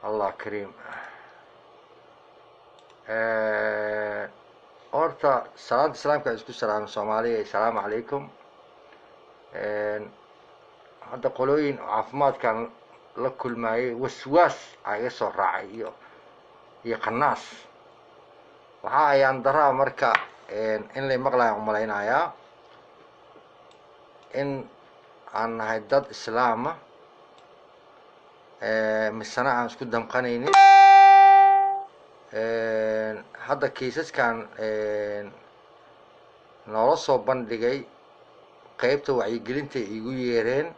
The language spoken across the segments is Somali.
الله كريم. horta salaanta islaamka isku salaam Soomaaliya assalaamu calaykum. hadda qolooyin caafimaadkan la kulmaayay waswaas ay soo raacay iyo qanaas waxa ayaan daraa marka in la maqlayo umaleynaya in aan nahay dad islaam ah misana aan isku damqanaynin hadda kiisaskan noola soo bandhigay qaybta wacyigelinta igu yeereen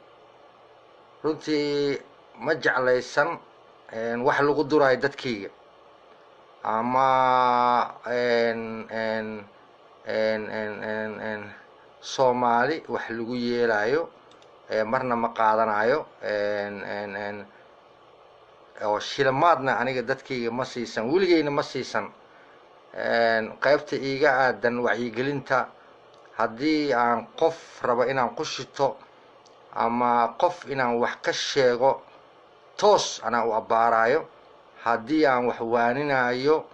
runtii ma jeclaysan wax lagu durayo dadkayga ama Soomaali wax lagu yeelayo marna ma qaadanayo oo shilmaadna aniga dadkayga ma siisan weligeyna ma siisan qaybta iiga aadan wacyigelinta haddii aan qof rabo inaan ku shito ama qof inaan wax ka sheego toos anaa u abaarayo haddii aan wax waaninayo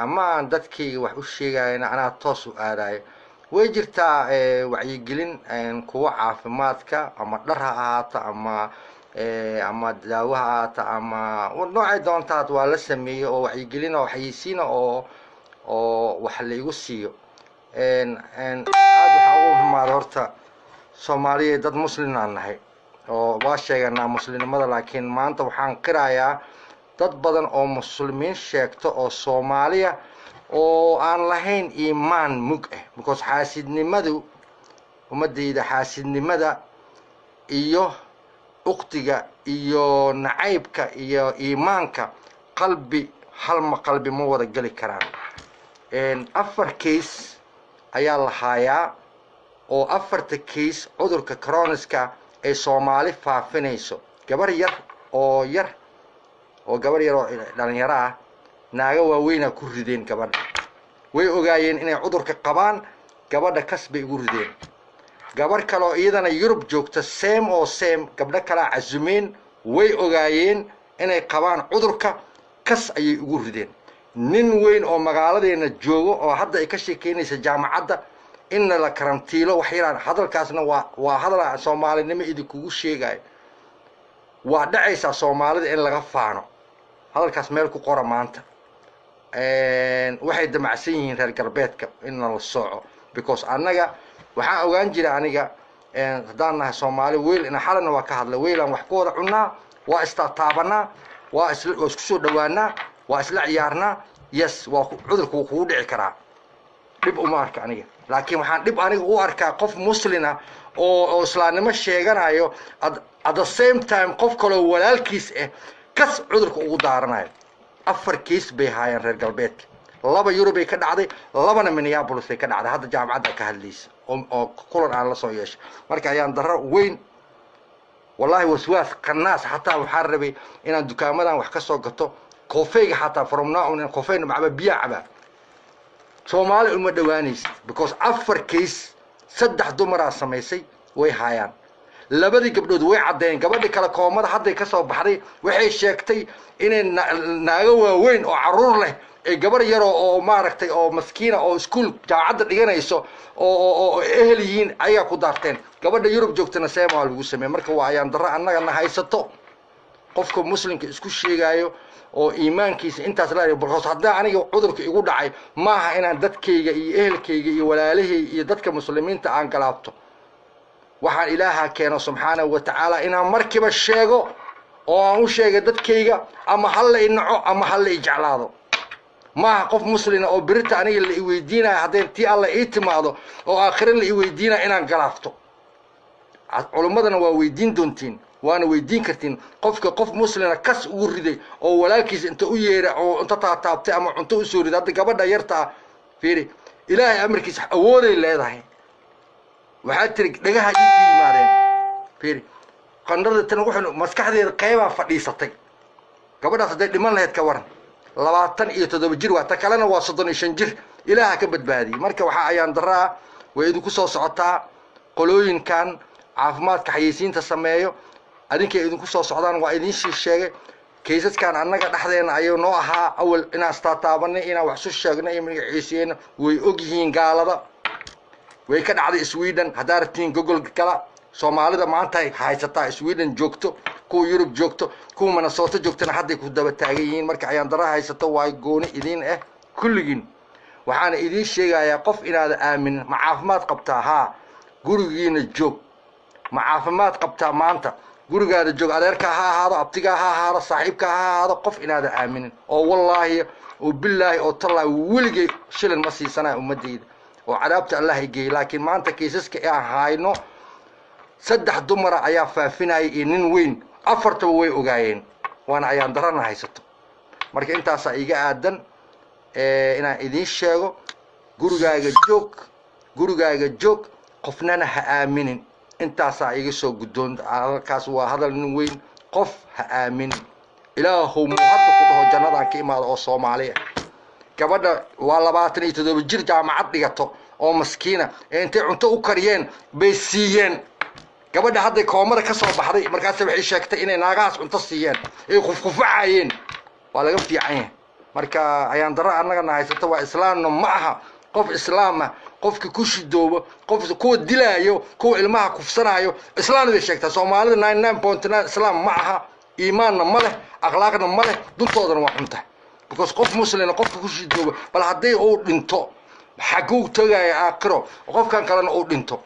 ama aan dadkayga wax u sheegayna anaa toos u aadayo way jirtaa wacyigelin kuwa caafimaadka ama dhar ha ahaato ama daawo ha ahaato ama noocay doontaad waa la sameeyey oo wacyigelin oo xayeysiina oo wax la igu siiyo aad waxa ugu xumaada horta Soomaaliya dad muslim aan nahay oo waa sheeganaa muslimnimada laakiin maanta waxaan qirayaa dad badan oo muslimiin sheegto oo Soomaaliya oo aan lahayn iimaan mug ah because xaasidnimadu umadayda xaasidnimada iyo uqtiga iyo nacaybka iyo iimaanka qalbi qalbi ma wada gali karaan afar case ayaa la haayaa oo afarta case cudurka coronaska ee Soomaali faafinayso gabar yar oo dhalinyaro ah naaga waaweyn ku rideen gabadha way ogaayeen inay cudurka qabaan gabadha kasbay ugu rideen gabar kale oo iyadana Yurub joogta same gabdha kala cazumeen way ogaayeen inay qabaan cudurka kas ayay ugu rideen nin weyn oo magaaladeena joogo oo hadda ay ka sheekeynaysa jaamacadda in la karantiilo wax yaraan hadalkaasna waa hadal Soomaalinimo idinku sheegay waa dhacaysa Soomaalida in laga faano hadalkaas meel ku qora maanta waxay damacsan yihiin reer galbeedka in la sooco because anaga waxaan ogaan jiray aniga hadaan nahay Soomaali weel in xalana waa ka hadla weelan wax ku wada cunaa waa istaataabana waa isku soo dhawaana waa isla ciyaarna yes waa cudurku ku dhici karaa dib uma arka aniga laakiin waxaan dib aniga u arkaa qof muslina oo islaamnimo sheeganayo at the same time qof kale walaalkiis ah kas cudurka ugu daaranayo afar case bay haayeen reer galbeedka laba Yurub ay ka dhacday labana Minneapolis ay ka dhacday hadda jaamacadda ka hadlaysa oo kulan aan la soo yeeshay marka ayaan daro weyn wallahi waswaas qanaas hatta waxaan rabay inaan dukaamadan wax ka soo gato koofeega hatta from now on koofeena macba biyo caba Soomaali uma dhawaanaysid because afar case saddex dumar samaysay way haayaan labadii gabdhood way cadeen gabadha kala koomada hadda ka soo baxday waxay sheegtay inay naaga waaweyn oo caruur leh ee gabar yar oo maaragtay oo maskiina oo school jaamacadda dhiganayso oo ehliyiin ayaa ku daarteen gabadha Yurub joogtana seema lagu sameeyay marka waa ayaan dara annaga haysato qofka muslimka isku sheegayo oo iimaankiisa intaas la yiraahdo hadda aniga cudurka igu dhacay maaha inaan dadkayga iyo ehelkayga iyo walaalahey iyo dadka muslimiinta aan galaabto waxaan ilaaha keeno subhanahu wa ta'ala inaan markiiba sheego oo aan u sheego dadkayga ama hal la inaco ama hal la ijeclaado ما قف مسلم أو بريطانيا اللي يودينا هذين تي الله إتماده أو آخرين اللي يودينا إن قلافته علماءنا ويدين دونتين وأنا ويدين كرتين قف مسلم كس وردي أو ولكن أنت أوير أو أنت تعبت أما أنت أسوري ده قبل يرتع فيري إلهي أمريكي أول اللي ده وحتى دقها يجي مارين فيري قنرد تنوح مسكح ذي القيمة فريستي قبل هذا لمن لا يتكورن لبعضن يتدب جير وتكلنا واسطن شنجر إلى كبد بادي مركب وحيان درا ويدو كسر صعطة قلوين كان عفمات كحيسين تسميه أدين كيدو كسر صعدان وأدين شيء كيسات كان أنك دحدينا أيو نوعها أول إن استطابني إن وحشو شغنا من عيسين ويوجهين قال هذا ويكن على سويدن هدارتين جوجل كلا Soomaalida maanta ay haysataa Sweden joogto ku Europe joogto ku Minnesota joogtana hadda ku daba taagan marka ayaan dara haysato way gooni idin kulligin waxaan idin sheegayaa qof inaad aamin ma caafimaad qabtaa ha gurigiina joog ma caafimaad qabtaa maanta gurigaada joog adeerka ha ahaado abtiga ha ahaado saaxiibka ha ahaado qof inaad aamin oo wallahi oo billahi oo tallaa weligay shilin ma siisanaa ummadayda oo cadaabta Allah ay geey laakiin maanta kiisaska aan hayno saddex dumar ayaa faafinay in weyn afarta way ogaayeen waana ayaan darana haysato marka intaas ay iga aadan inaan idin sheego gurigaaga joog qofnana ha aaminin intaas ay iga soo gudoon halkaas waa hadal nin weyn qof ha aaminin ilaahu mu hadda ku dhaho jannada ka imaado oo Soomaaliya gabadha waa 27 jir jaamacad dhigato oo maskiina intay cunto u kariyeen bay siiyeen gabadha hadda koomada ka soo baxday markaas waxay sheegtay inay naagaas cunto siiyeen ay qufqufacayeen waa laga fiican marka ayaan dara annaga haysato waa islaamno ma aha qof islaam qofka ku shidoobo qof ku dilaayo ku ilmaha kufsanaayo islaamada sheegta Soomaalida 99.9 islaam ma aha iimaanna ma leh akhlaaqna ma leh duntoodana waa xunta because qof muslim qofka ku shidoobo bal haday uu dhinto xaquu tagay aakhiro qofkan kalena uu dhinto